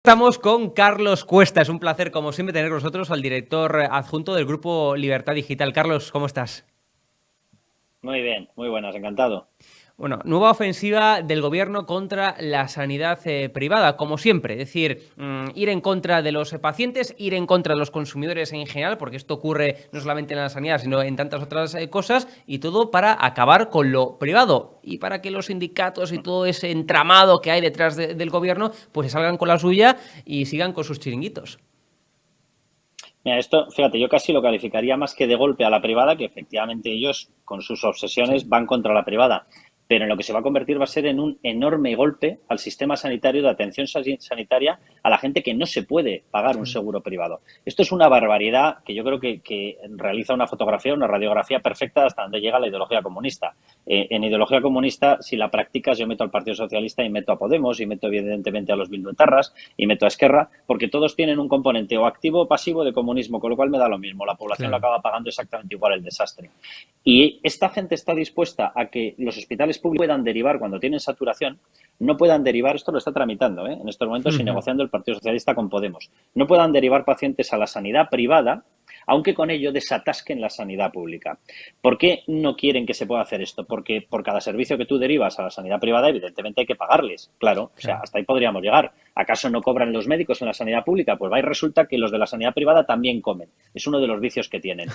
Estamos con Carlos Cuesta. Es un placer, como siempre, tener con nosotros al director adjunto del Grupo Libertad Digital. Carlos, ¿cómo estás? Muy bien, muy buenas, encantado. Bueno, nueva ofensiva del gobierno contra la sanidad privada, como siempre. Es decir, ir en contra de los pacientes, ir en contra de los consumidores en general, porque esto ocurre no solamente en la sanidad, sino en tantas otras cosas, y todo para acabar con lo privado y para que los sindicatos y todo ese entramado que hay detrás del gobierno, pues se salgan con la suya y sigan con sus chiringuitos. Mira, esto, fíjate, yo casi lo calificaría más que de golpe a la privada, que efectivamente ellos, con sus Sí. obsesiones, van contra la privada. Pero en lo que se va a convertir va a ser en un enorme golpe al sistema sanitario de atención sanitaria a la gente que no se puede pagar un seguro privado. Esto es una barbaridad que yo creo que realiza una fotografía, una radiografía perfecta hasta donde llega la ideología comunista. En ideología comunista, si la practicas, yo meto al Partido Socialista y meto a Podemos y meto evidentemente a los bilduetarras y meto a Esquerra, porque todos tienen un componente o activo o pasivo de comunismo, con lo cual me da lo mismo. La población lo Claro. acaba pagando exactamente igual el desastre. Y esta gente está dispuesta a que los hospitales públicos puedan derivar cuando tienen saturación, no puedan derivar, esto lo está tramitando en estos momentos y negociando el Partido Socialista con Podemos, no puedan derivar pacientes a la sanidad privada, aunque con ello desatasquen la sanidad pública. ¿Por qué no quieren que se pueda hacer esto? Porque por cada servicio que tú derivas a la sanidad privada, evidentemente hay que pagarles, claro, o sea, Claro. hasta ahí podríamos llegar. ¿Acaso no cobran los médicos en la sanidad pública? Pues va y resulta que los de la sanidad privada también comen. Es uno de los vicios que tienen.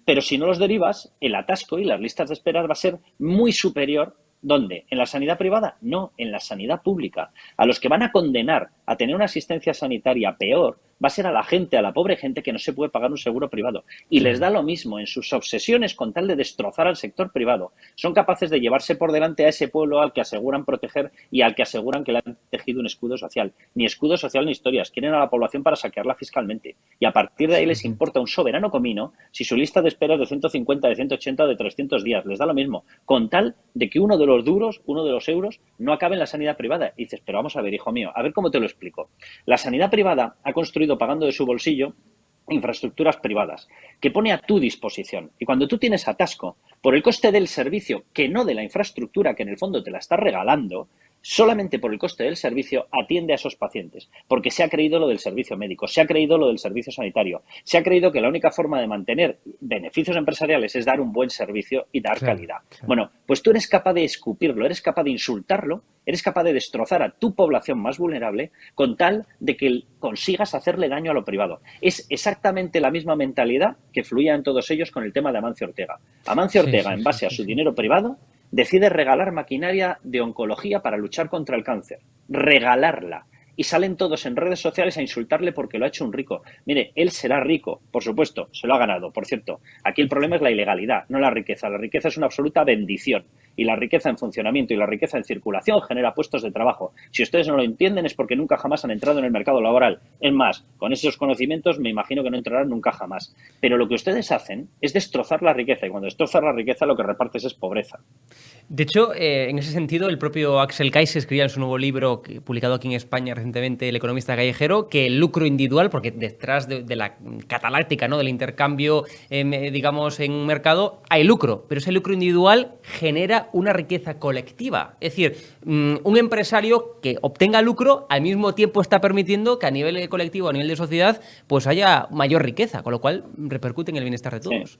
Pero si no los derivas, el atasco y las listas de espera va a ser muy superior. ¿Dónde? ¿En la sanidad privada? No, en la sanidad pública. A los que van a condenar a tener una asistencia sanitaria peor va a ser a la gente, a la pobre gente que no se puede pagar un seguro privado. Y les Claro. da lo mismo en sus obsesiones con tal de destrozar al sector privado. Son capaces de llevarse por delante a ese pueblo al que aseguran proteger y al que aseguran que le han tejido un escudo social. Ni escudo social ni historias. Quieren a la población para saquearla fiscalmente. Y a partir de ahí les importa un soberano comino si su lista de espera es de 150, de 180 o de 300 días. Les da lo mismo. Con tal de que uno de los duros, uno de los euros, no acabe en la sanidad privada. Y dices, pero vamos a ver, hijo mío, a ver cómo te lo explico. La sanidad privada ha construido pagando de su bolsillo infraestructuras privadas que pone a tu disposición. Y cuando tú tienes atasco por el coste del servicio, que no de la infraestructura que en el fondo te la está regalando, solamente por el coste del servicio atiende a esos pacientes, porque se ha creído lo del servicio médico, se ha creído lo del servicio sanitario, se ha creído que la única forma de mantener beneficios empresariales es dar un buen servicio y dar Claro. calidad. Claro. Bueno, pues tú eres capaz de escupirlo, eres capaz de insultarlo, eres capaz de destrozar a tu población más vulnerable con tal de que consigas hacerle daño a lo privado. Es exactamente la misma mentalidad que fluía en todos ellos con el tema de Amancio Ortega. Amancio Sí, Ortega, sí, en sí, base a sí, su sí. dinero privado, decide regalar maquinaria de oncología para luchar contra el cáncer. Regalarla. Y salen todos en redes sociales a insultarle porque lo ha hecho un rico. Mire, él será rico, por supuesto, se lo ha ganado, por cierto. Aquí el problema es la ilegalidad, no la riqueza. La riqueza es una absoluta bendición. Y la riqueza en funcionamiento y la riqueza en circulación genera puestos de trabajo. Si ustedes no lo entienden es porque nunca jamás han entrado en el mercado laboral. Es más, con esos conocimientos me imagino que no entrarán nunca jamás. Pero lo que ustedes hacen es destrozar la riqueza y cuando destrozas la riqueza lo que repartes es pobreza. De hecho, en ese sentido, el propio Axel Kaiser escribía en su nuevo libro, publicado aquí en España recientemente, El economista callejero, que el lucro individual, porque detrás de la cataláctica, ¿no?, del intercambio, digamos, en un mercado, hay lucro, pero ese lucro individual genera una riqueza colectiva. Es decir, un empresario que obtenga lucro al mismo tiempo está permitiendo que a nivel colectivo, a nivel de sociedad, pues haya mayor riqueza, con lo cual repercute en el bienestar de Sí. todos.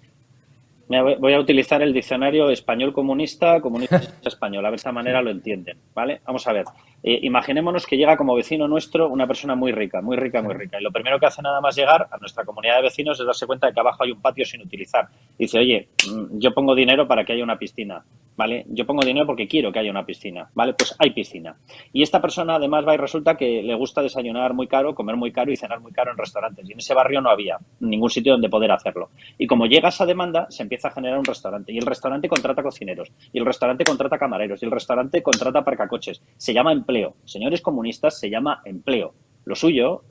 Voy a utilizar el diccionario español comunista, comunista español, a ver de esta manera Sí. lo entienden, ¿vale? Vamos a ver. Imaginémonos que llega como vecino nuestro una persona muy rica, muy rica, muy Claro. rica. Y lo primero que hace nada más llegar a nuestra comunidad de vecinos es darse cuenta de que abajo hay un patio sin utilizar. Dice, oye, yo pongo dinero para que haya una piscina, ¿vale? Yo pongo dinero porque quiero que haya una piscina, ¿vale? Pues hay piscina. Y esta persona además va y resulta que le gusta desayunar muy caro, comer muy caro y cenar muy caro en restaurantes. Y en ese barrio no había ningún sitio donde poder hacerlo. Y como llega esa demanda, se empieza a generar un restaurante. Y el restaurante contrata cocineros. Y el restaurante contrata camareros. Y el restaurante contrata aparcacoches. Se llama empleo. Señores comunistas, se llama empleo. Lo suyo,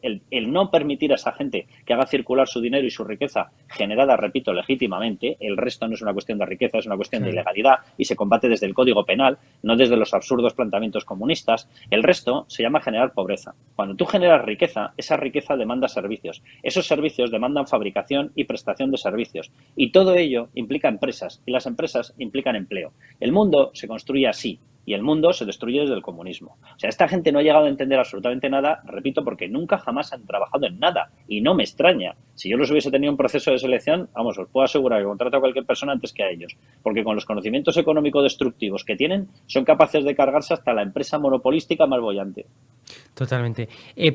el no permitir a esa gente que haga circular su dinero y su riqueza generada, repito, legítimamente, el resto no es una cuestión de riqueza, es una cuestión de Claro. ilegalidad y se combate desde el Código Penal, no desde los absurdos planteamientos comunistas. El resto se llama generar pobreza. Cuando tú generas riqueza, esa riqueza demanda servicios. Esos servicios demandan fabricación y prestación de servicios. Y todo ello implica empresas y las empresas implican empleo. El mundo se construye así. y el mundo se destruye desde el comunismo. O sea, esta gente no ha llegado a entender absolutamente nada, repito, porque nunca jamás han trabajado en nada. Y no me extraña. Si yo los hubiese tenido un proceso de selección, vamos, os puedo asegurar que contrato a cualquier persona antes que a ellos. Porque con los conocimientos económicos destructivos que tienen, son capaces de cargarse hasta la empresa monopolística más bollante. Totalmente.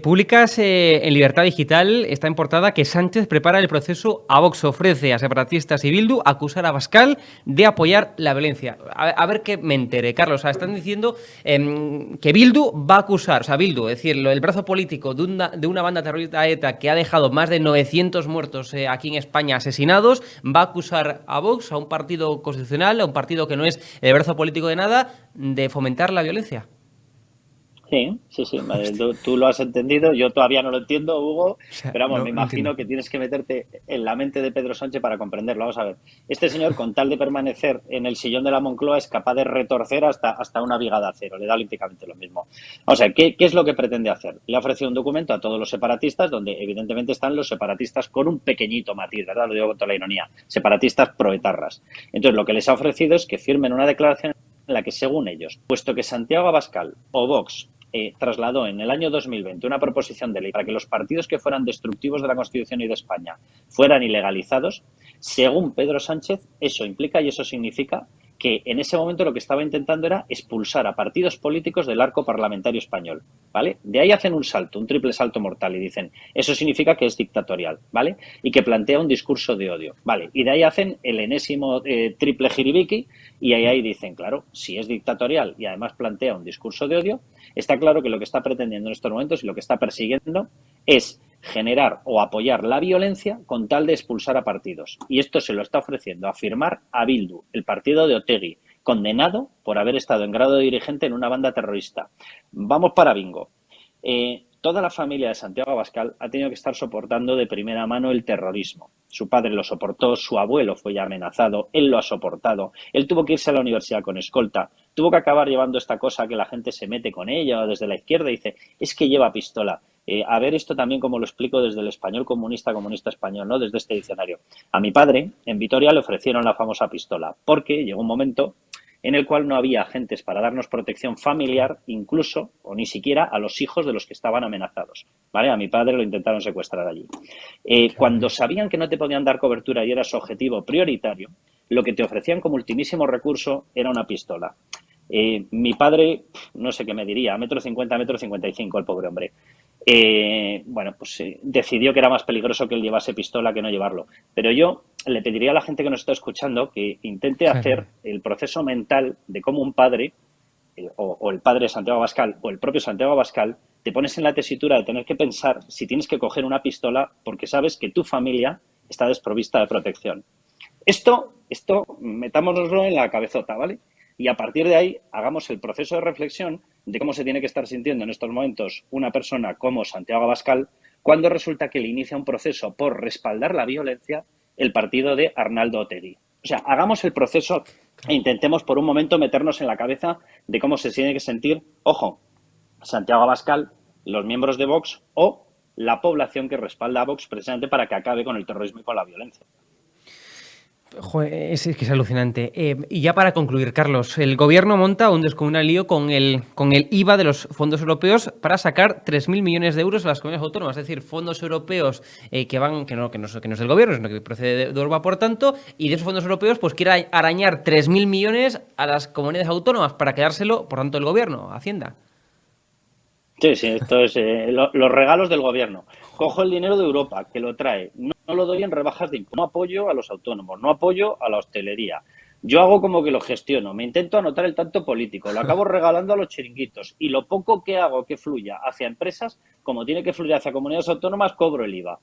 Publicas en Libertad Digital, está en portada, que Sánchez prepara el proceso a Vox, ofrece a separatistas y Bildu acusar a Abascal de apoyar la violencia. A ver qué me entere, Carlos. O sea, están diciendo que Bildu va a acusar, o sea, Bildu, es decir, el brazo político de una banda terrorista ETA que ha dejado más de 900 muertos aquí en España asesinados, va a acusar a Vox, a un partido constitucional, a un partido que no es el brazo político de nada, de fomentar la violencia. Sí, sí, sí, tú lo has entendido, yo todavía no lo entiendo, Hugo, O sea, pero vamos, no, me no entiendo. imagino que tienes que meterte en la mente de Pedro Sánchez para comprenderlo. Vamos a ver, este señor, con tal de permanecer en el sillón de la Moncloa, es capaz de retorcer hasta una viga de acero, le da olímpicamente lo mismo. O sea, ¿qué es lo que pretende hacer? Le ha ofrecido un documento a todos los separatistas, donde evidentemente están los separatistas con un pequeñito matiz, ¿verdad? Lo digo con toda la ironía, separatistas proetarras. Entonces, lo que les ha ofrecido es que firmen una declaración en la que, según ellos, puesto que Santiago Abascal o Vox trasladó en el año 2020 una proposición de ley para que los partidos que fueran destructivos de la Constitución y de España fueran ilegalizados, según Pedro Sánchez, eso implica y eso significa que en ese momento lo que estaba intentando era expulsar a partidos políticos del arco parlamentario español, ¿vale? De ahí hacen un salto, un triple salto mortal y dicen, eso significa que es dictatorial, ¿vale? Y que plantea un discurso de odio, ¿vale? Y de ahí hacen el enésimo triple jiribiki y ahí dicen, claro, si es dictatorial y además plantea un discurso de odio, está claro que lo que está pretendiendo en estos momentos y lo que está persiguiendo es generar o apoyar la violencia con tal de expulsar a partidos. Y esto se lo está ofreciendo a firmar a Bildu, el partido de Otegi, condenado por haber estado en grado de dirigente en una banda terrorista. Vamos para bingo. Toda la familia de Santiago Abascal ha tenido que estar soportando de primera mano el terrorismo. Su padre lo soportó, su abuelo fue ya amenazado, él lo ha soportado, él tuvo que irse a la universidad con escolta, tuvo que acabar llevando esta cosa que la gente se mete con ella desde la izquierda y dice, es que lleva pistola. A ver esto también como lo explico desde el español comunista español, ¿no? Desde este diccionario. A mi padre, en Vitoria, le ofrecieron la famosa pistola, porque llegó un momento en el cual no había agentes para darnos protección familiar, incluso o ni siquiera a los hijos de los que estaban amenazados. ¿Vale? A mi padre lo intentaron secuestrar allí. Cuando sabían que no te podían dar cobertura y era su objetivo prioritario, lo que te ofrecían como ultimísimo recurso era una pistola. Mi padre, no sé qué me diría, metro 50, metro 55, el pobre hombre. Bueno, pues decidió que era más peligroso que él llevase pistola que no llevarlo. Pero yo le pediría a la gente que nos está escuchando que intente hacer el proceso mental de cómo un padre, o el padre de Santiago Abascal, o el propio Santiago Abascal, te pones en la tesitura de tener que pensar si tienes que coger una pistola porque sabes que tu familia está desprovista de protección. Esto metámonoslo en la cabezota, ¿vale? Y a partir de ahí hagamos el proceso de reflexión de cómo se tiene que estar sintiendo en estos momentos una persona como Santiago Abascal cuando resulta que le inicia un proceso por respaldar la violencia el partido de Arnaldo Otegi. O sea, hagamos el proceso e intentemos por un momento meternos en la cabeza de cómo se tiene que sentir, ojo, Santiago Abascal, los miembros de Vox o la población que respalda a Vox precisamente para que acabe con el terrorismo y con la violencia. Joder, es que es alucinante. Y ya para concluir, Carlos, el gobierno monta un descomunal lío con el IVA de los fondos europeos para sacar 3.000 millones de euros a las comunidades autónomas. Es decir, fondos europeos que no es del gobierno, sino que procede de Europa, por tanto, y de esos fondos europeos pues quiere arañar 3.000 millones a las comunidades autónomas para quedárselo, por tanto, el gobierno, Hacienda. Sí, sí, esto es los regalos del gobierno. Cojo el dinero de Europa, que lo trae, no lo doy en rebajas de impuestos, no apoyo a los autónomos, no apoyo a la hostelería. Yo hago como que lo gestiono, me intento anotar el tanto político, lo acabo regalando a los chiringuitos y lo poco que hago que fluya hacia empresas, como tiene que fluir hacia comunidades autónomas, cobro el IVA.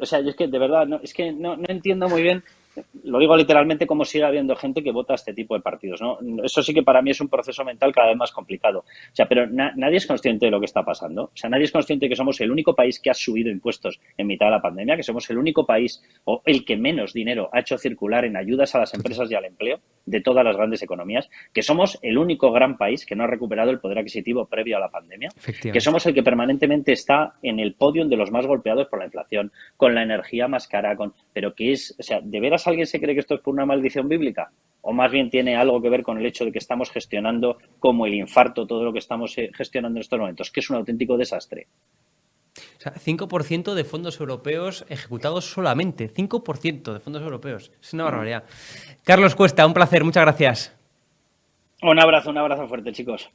O sea, es que de verdad, es que no entiendo muy bien. Lo digo literalmente como sigue habiendo gente que vota a este tipo de partidos, ¿no? Eso sí que para mí es un proceso mental cada vez más complicado. O sea, pero nadie es consciente de lo que está pasando. O sea, nadie es consciente de que somos el único país que ha subido impuestos en mitad de la pandemia, que somos el único país o el que menos dinero ha hecho circular en ayudas a las empresas y al empleo de todas las grandes economías, que somos el único gran país que no ha recuperado el poder adquisitivo previo a la pandemia, que somos el que permanentemente está en el podio de los más golpeados por la inflación, con la energía más cara, pero que es, o sea, de veras más alguien se cree que esto es por una maldición bíblica? ¿O más bien tiene algo que ver con el hecho de que estamos gestionando como el infarto todo lo que estamos gestionando en estos momentos, que es un auténtico desastre? O sea, 5% de fondos europeos ejecutados solamente. 5% de fondos europeos. Es una barbaridad. Carlos Cuesta, un placer. Muchas gracias. Un abrazo fuerte, chicos.